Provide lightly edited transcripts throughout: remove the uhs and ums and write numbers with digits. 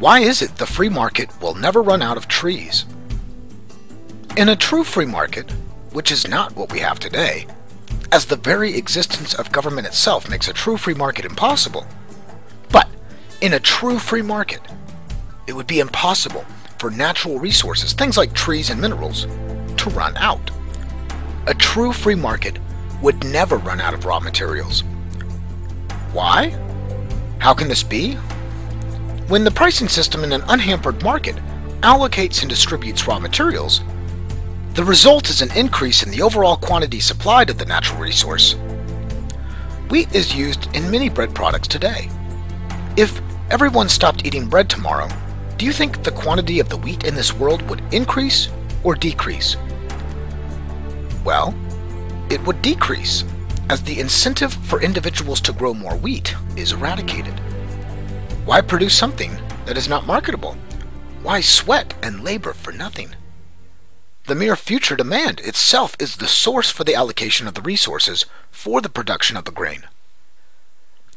Why is it the free market will never run out of trees? In a true free market, which is not what we have today, as the very existence of government itself makes a true free market impossible, but in a true free market, it would be impossible for natural resources, things like trees and minerals, to run out. A true free market would never run out of raw materials. Why? How can this be? When the pricing system in an unhampered market allocates and distributes raw materials, the result is an increase in the overall quantity supplied of the natural resource. Wheat is used in many bread products today. If everyone stopped eating bread tomorrow, do you think the quantity of the wheat in this world would increase or decrease? Well, it would decrease, as the incentive for individuals to grow more wheat is eradicated. Why produce something that is not marketable? Why sweat and labor for nothing? The mere future demand itself is the source for the allocation of the resources for the production of the grain.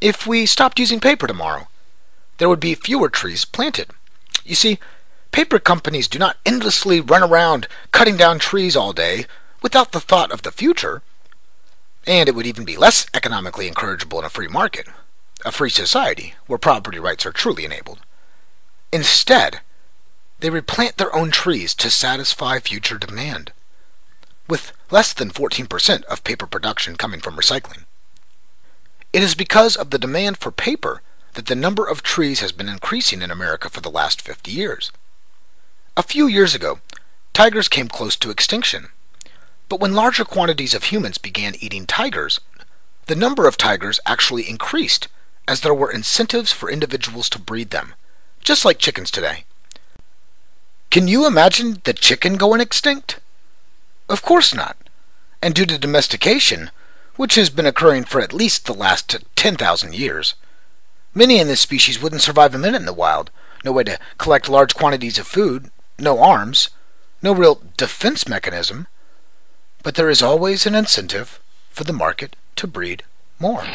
If we stopped using paper tomorrow, there would be fewer trees planted. You see, paper companies do not endlessly run around cutting down trees all day without the thought of the future, and it would even be less economically encourageable in a free market, a free society where property rights are truly enabled. Instead, they replant their own trees to satisfy future demand, with less than 14% of paper production coming from recycling. It is because of the demand for paper that the number of trees has been increasing in America for the last 50 years. A few years ago, tigers came close to extinction, but when larger quantities of humans began eating tigers, the number of tigers actually increased as there were incentives for individuals to breed them, just like chickens today. Can you imagine the chicken going extinct? Of course not. And due to domestication, which has been occurring for at least the last 10,000 years, many in this species wouldn't survive a minute in the wild. No way to collect large quantities of food, no arms, no real defense mechanism. But there is always an incentive for the market to breed more.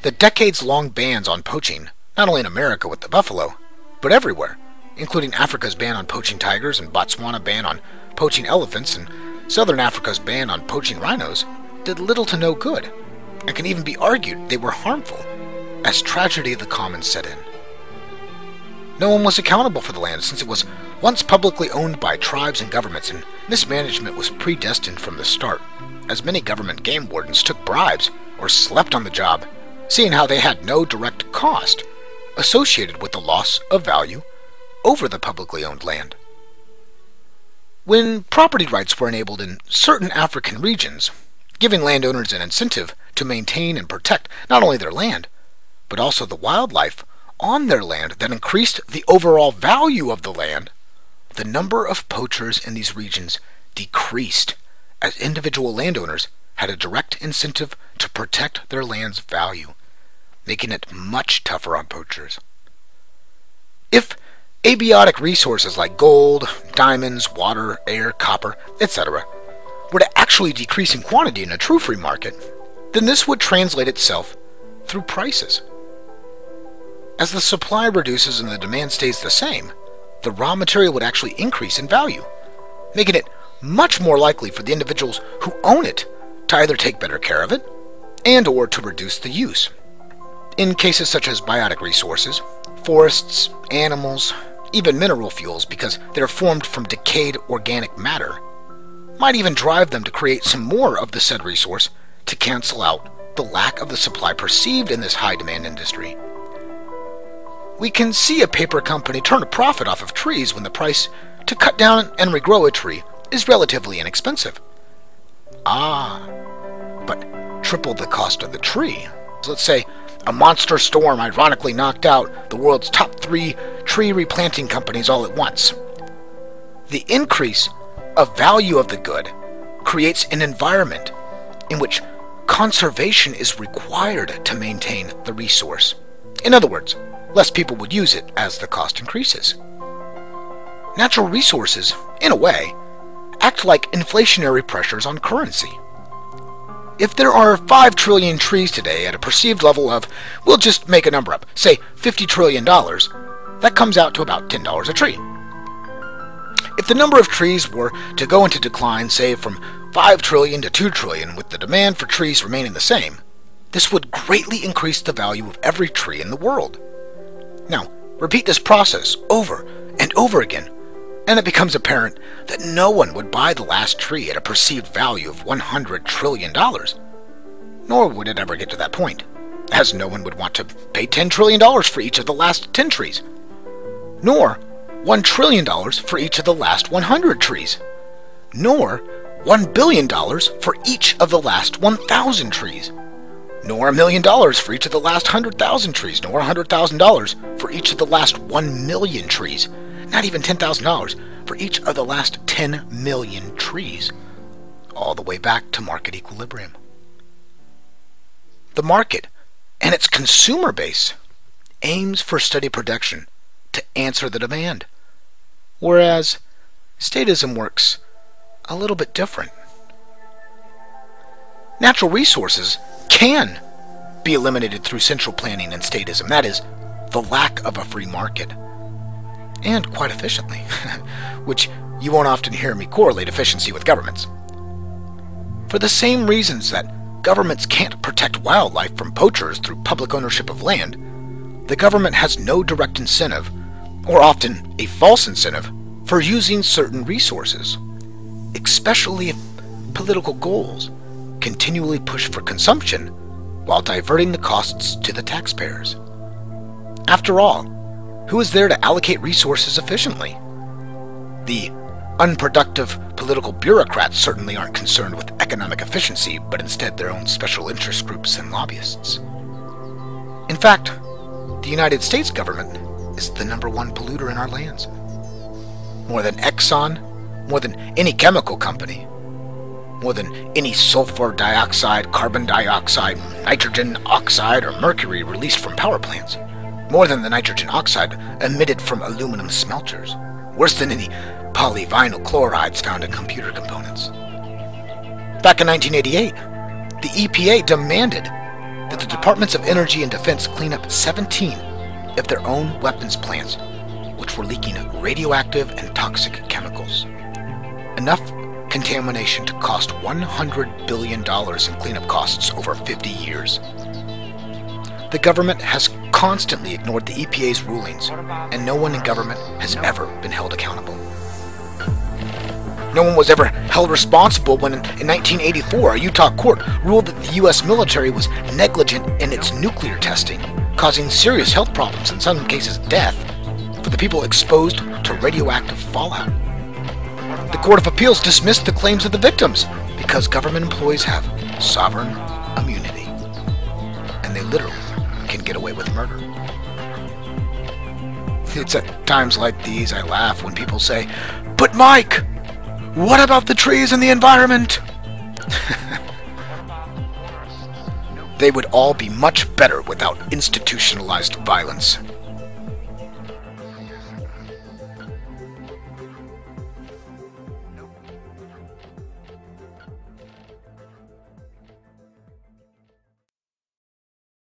The decades-long bans on poaching, not only in America with the buffalo, but everywhere, including Africa's ban on poaching tigers and Botswana ban on poaching elephants and Southern Africa's ban on poaching rhinos, did little to no good, and can even be argued they were harmful, as tragedy of the commons set in. No one was accountable for the land since it was once publicly owned by tribes and governments, and mismanagement was predestined from the start, as many government game wardens took bribes or slept on the job, seeing how they had no direct cost associated with the loss of value over the publicly owned land. When property rights were enabled in certain African regions, giving landowners an incentive to maintain and protect not only their land, but also the wildlife on their land that increased the overall value of the land, the number of poachers in these regions decreased as individual landowners had a direct incentive to protect their land's value, making it much tougher on poachers. If abiotic resources like gold, diamonds, water, air, copper, etc. were to actually decrease in quantity in a true free market, then this would translate itself through prices. As the supply reduces and the demand stays the same, the raw material would actually increase in value, making it much more likely for the individuals who own it to either take better care of it and or to reduce the use. In cases such as biotic resources, forests, animals, even mineral fuels, because they're formed from decayed organic matter, might even drive them to create some more of the said resource to cancel out the lack of the supply perceived in this high-demand industry. We can see a paper company turn a profit off of trees when the price to cut down and regrow a tree is relatively inexpensive. But triple the cost of the tree. Let's say a monster storm ironically knocked out the world's top 3 tree replanting companies all at once. The increase of value of the good creates an environment in which conservation is required to maintain the resource. In other words, less people would use it as the cost increases. Natural resources, in a way, act like inflationary pressures on currency. If there are 5 trillion trees today at a perceived level of, we'll just make a number up, say $50 trillion, That comes out to about $10 a tree. If the number of trees were to go into decline, say from 5 trillion to 2 trillion, with the demand for trees remaining the same, this would greatly increase the value of every tree in the world. Now, repeat this process over and over again, and it becomes apparent that no one would buy the last tree at a perceived value of $100 trillion. Nor would it ever get to that point, as no one would want to pay $10 trillion for each of the last 10 trees, nor $1 trillion for each of the last 100 trees, nor $1 billion for each of the last 1,000 trees, nor $1 million for each of the last 100,000 trees, nor $100,000 for each of the last 1 million trees, not even $10,000 for each of the last 10 million trees, all the way back to market equilibrium. The market and its consumer base aims for steady production to answer the demand, whereas statism works a little bit different. Natural resources can be eliminated through central planning and statism, that is, the lack of a free market, and quite efficiently, which you won't often hear me correlate efficiency with governments. For the same reasons that governments can't protect wildlife from poachers through public ownership of land, the government has no direct incentive, or often a false incentive, for using certain resources, especially if political goals continually push for consumption while diverting the costs to the taxpayers. After all, who is there to allocate resources efficiently? The unproductive political bureaucrats certainly aren't concerned with economic efficiency, but instead their own special interest groups and lobbyists. In fact, the United States government is the #1 polluter in our lands. More than Exxon, more than any chemical company, more than any sulfur dioxide, carbon dioxide, nitrogen oxide, or mercury released from power plants, more than the nitrogen oxide emitted from aluminum smelters, worse than any polyvinyl chlorides found in computer components. Back in 1988, the EPA demanded that the Departments of Energy and Defense clean up 17 of their own weapons plants, which were leaking radioactive and toxic chemicals. Enough contamination to cost $100 billion in cleanup costs over 50 years. The government has constantly ignored the EPA's rulings, and no one in government has ever been held accountable. No one was ever held responsible when, in 1984, a Utah court ruled that the U.S. military was negligent in its nuclear testing, causing serious health problems, in some cases death, for the people exposed to radioactive fallout. The Court of Appeals dismissed the claims of the victims because government employees have sovereign immunity, and they literally can get away with murder. It's at times like these I laugh when people say, "But Mike, what about the trees and the environment?" They would all be much better without institutionalized violence.